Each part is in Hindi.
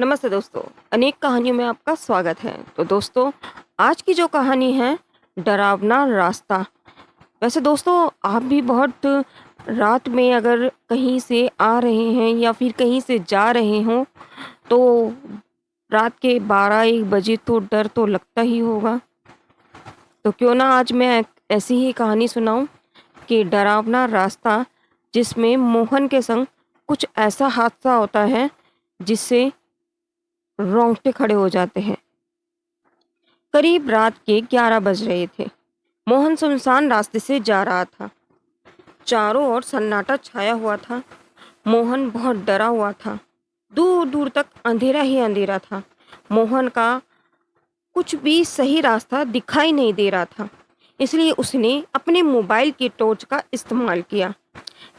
नमस्ते दोस्तों, अनेक कहानियों में आपका स्वागत है। तो दोस्तों, आज की जो कहानी है डरावना रास्ता। वैसे दोस्तों, आप भी बहुत रात में अगर कहीं से आ रहे हैं या फिर कहीं से जा रहे हों, तो रात के 12-1 बजे तो डर तो लगता ही होगा। तो क्यों ना आज मैं एक ऐसी ही कहानी सुनाऊँ कि डरावना रास्ता, जिसमें मोहन के संग कुछ ऐसा हादसा होता है जिससे रोंगटे खड़े हो जाते हैं। करीब रात के 11 बज रहे थे। मोहन सुनसान रास्ते से जा रहा था। चारों ओर सन्नाटा छाया हुआ था। मोहन बहुत डरा हुआ था। दूर दूर तक अंधेरा ही अंधेरा था। मोहन का कुछ भी सही रास्ता दिखाई नहीं दे रहा था। इसलिए उसने अपने मोबाइल की टॉर्च का इस्तेमाल किया।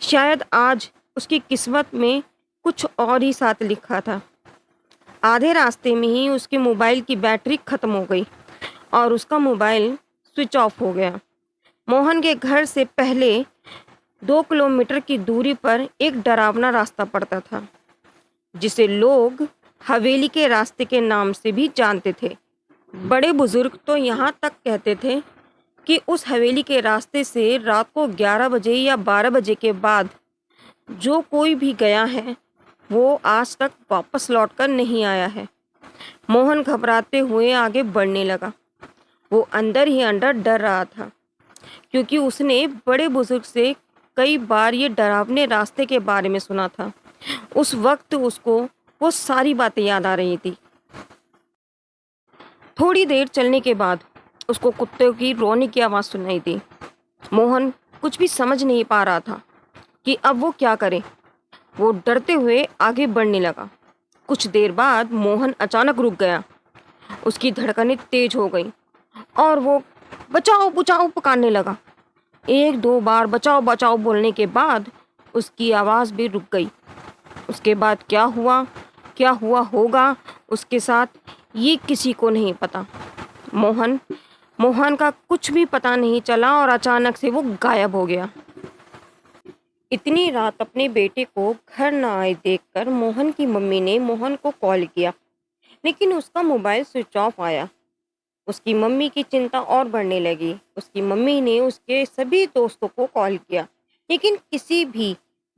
शायद आज उसकी किस्मत में कुछ और ही साथ लिखा था। आधे रास्ते में ही उसके मोबाइल की बैटरी खत्म हो गई और उसका मोबाइल स्विच ऑफ हो गया। मोहन के घर से पहले 2 किलोमीटर की दूरी पर एक डरावना रास्ता पड़ता था, जिसे लोग हवेली के रास्ते के नाम से भी जानते थे। बड़े बुजुर्ग तो यहाँ तक कहते थे कि उस हवेली के रास्ते से रात को 11 बजे या 12 बजे के बाद जो कोई भी गया है, वो आज तक वापस लौटकर नहीं आया है। मोहन घबराते हुए आगे बढ़ने लगा। वो अंदर ही अंदर डर रहा था, क्योंकि उसने बड़े बुजुर्ग से कई बार ये डरावने रास्ते के बारे में सुना था। उस वक्त उसको वो सारी बातें याद आ रही थी। थोड़ी देर चलने के बाद उसको कुत्ते की रोने की आवाज़ सुनाई दी। मोहन कुछ भी समझ नहीं पा रहा था कि अब वो क्या करे। वो डरते हुए आगे बढ़ने लगा। कुछ देर बाद मोहन अचानक रुक गया। उसकी धड़कनें तेज हो गई और वो बचाओ बचाओ पुकारने लगा। 1-2 बार बचाओ बचाओ बोलने के बाद उसकी आवाज़ भी रुक गई। उसके बाद क्या हुआ होगा उसके साथ, ये किसी को नहीं पता। मोहन मोहन का कुछ भी पता नहीं चला और अचानक से वो गायब हो गया। इतनी रात अपने बेटे को घर न आए देखकर मोहन की मम्मी ने मोहन को कॉल किया, लेकिन उसका मोबाइल स्विच ऑफ आया। उसकी मम्मी की चिंता और बढ़ने लगी। उसकी मम्मी ने उसके सभी दोस्तों को कॉल किया, लेकिन किसी भी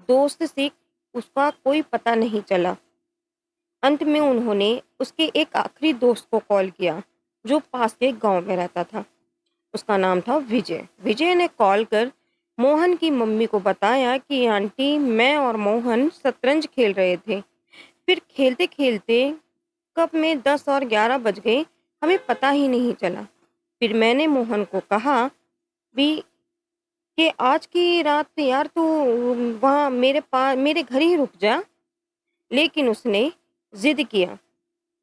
दोस्त से उसका कोई पता नहीं चला। अंत में उन्होंने उसके एक आखिरी दोस्त को कॉल किया, जो पास के गांव में रहता था। उसका नाम था विजय। विजय ने कॉल कर मोहन की मम्मी को बताया कि आंटी, मैं और मोहन शतरंज खेल रहे थे। फिर खेलते खेलते कब में 10 और 11 बज गए, हमें पता ही नहीं चला। फिर मैंने मोहन को कहा भी कि आज की रात यार तू वहाँ मेरे घर ही रुक जा, लेकिन उसने जिद किया।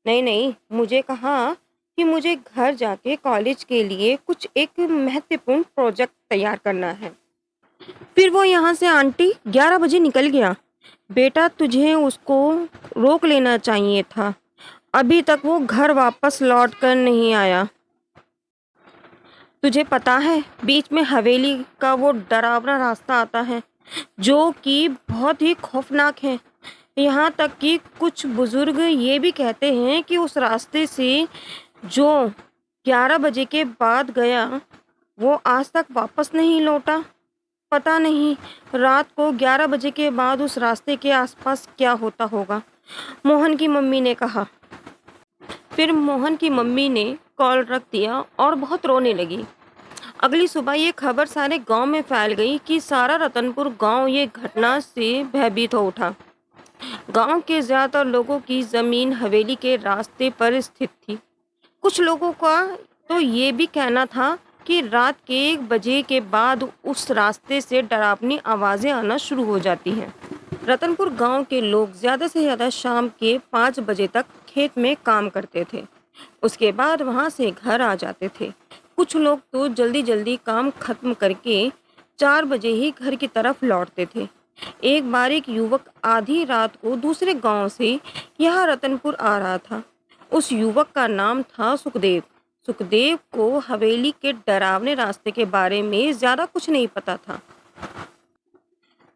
नहीं नहीं, मुझे कहा कि मुझे घर जाके कॉलेज के लिए कुछ एक महत्वपूर्ण प्रोजेक्ट तैयार करना है। फिर वो यहाँ से आंटी 11 बजे निकल गया। बेटा, तुझे उसको रोक लेना चाहिए था। अभी तक वो घर वापस लौट कर नहीं आया। तुझे पता है, बीच में हवेली का वो डरावना रास्ता आता है, जो कि बहुत ही खौफनाक है। यहाँ तक कि कुछ बुजुर्ग ये भी कहते हैं कि उस रास्ते से जो 11 बजे के बाद गया, वो आज तक वापस नहीं लौटा। पता नहीं रात को 11 बजे के बाद उस रास्ते के आसपास क्या होता होगा, मोहन की मम्मी ने कहा। फिर मोहन की मम्मी ने कॉल रख दिया और बहुत रोने लगी। अगली सुबह ये खबर सारे गांव में फैल गई कि सारा रतनपुर गांव ये घटना से भयभीत हो उठा। गांव के ज़्यादातर लोगों की ज़मीन हवेली के रास्ते पर स्थित थी। कुछ लोगों का तो ये भी कहना था कि रात के 1 बजे के बाद उस रास्ते से डरावनी आवाज़ें आना शुरू हो जाती हैं। रतनपुर गांव के लोग ज़्यादा से ज़्यादा शाम के 5 बजे तक खेत में काम करते थे। उसके बाद वहां से घर आ जाते थे। कुछ लोग तो जल्दी जल्दी काम खत्म करके 4 बजे ही घर की तरफ लौटते थे। एक बार एक युवक आधी रात को दूसरे गांव से यहाँ रतनपुर आ रहा था। उस युवक का नाम था सुखदेव। सुखदेव को हवेली के डरावने रास्ते के बारे में ज़्यादा कुछ नहीं पता था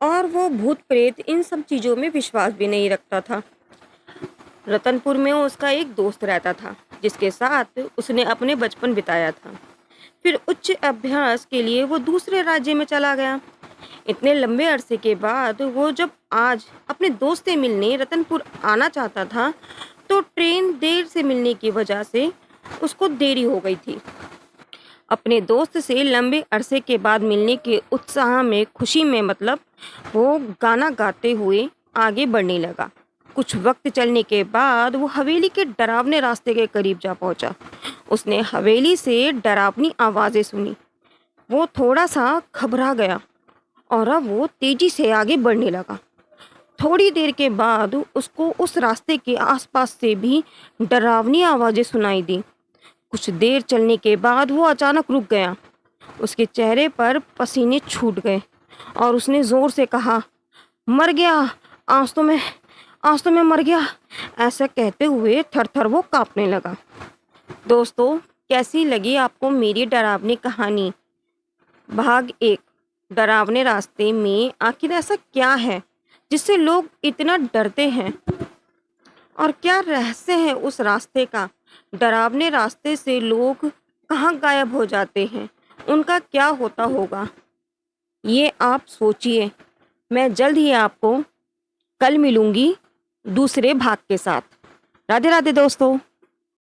और वो भूत प्रेत इन सब चीज़ों में विश्वास भी नहीं रखता था। रतनपुर में उसका एक दोस्त रहता था जिसके साथ उसने अपने बचपन बिताया था। फिर उच्च अभ्यास के लिए वो दूसरे राज्य में चला गया। इतने लंबे अरसे के बाद वो जब आज अपने दोस्त से मिलने रतनपुर आना चाहता था तो ट्रेन देर से मिलने की वजह से उसको देरी हो गई थी। अपने दोस्त से लंबे अरसे के बाद मिलने के उत्साह में, खुशी में मतलब, वो गाना गाते हुए आगे बढ़ने लगा। कुछ वक्त चलने के बाद वो हवेली के डरावने रास्ते के करीब जा पहुंचा। उसने हवेली से डरावनी आवाज़ें सुनी। वो थोड़ा सा घबरा गया और अब वो तेजी से आगे बढ़ने लगा। थोड़ी देर के बाद उसको उस रास्ते के आसपास से भी डरावनी आवाज़ें सुनाई दी। कुछ देर चलने के बाद वो अचानक रुक गया। उसके चेहरे पर पसीने छूट गए और उसने ज़ोर से कहा, मर गया, आज तो मैं आज तो मैं मर गया। ऐसा कहते हुए थर-थर वो काँपने लगा। दोस्तों, कैसी लगी आपको मेरी डरावनी कहानी? भाग 1, डरावने रास्ते में आखिर ऐसा क्या है जिससे लोग इतना डरते हैं? और क्या रहस्य है उस रास्ते का? डरावने रास्ते से लोग कहाँ गायब हो जाते हैं? उनका क्या होता होगा? ये आप सोचिए। मैं जल्द ही आपको कल मिलूँगी दूसरे भाग के साथ। राधे राधे दोस्तों।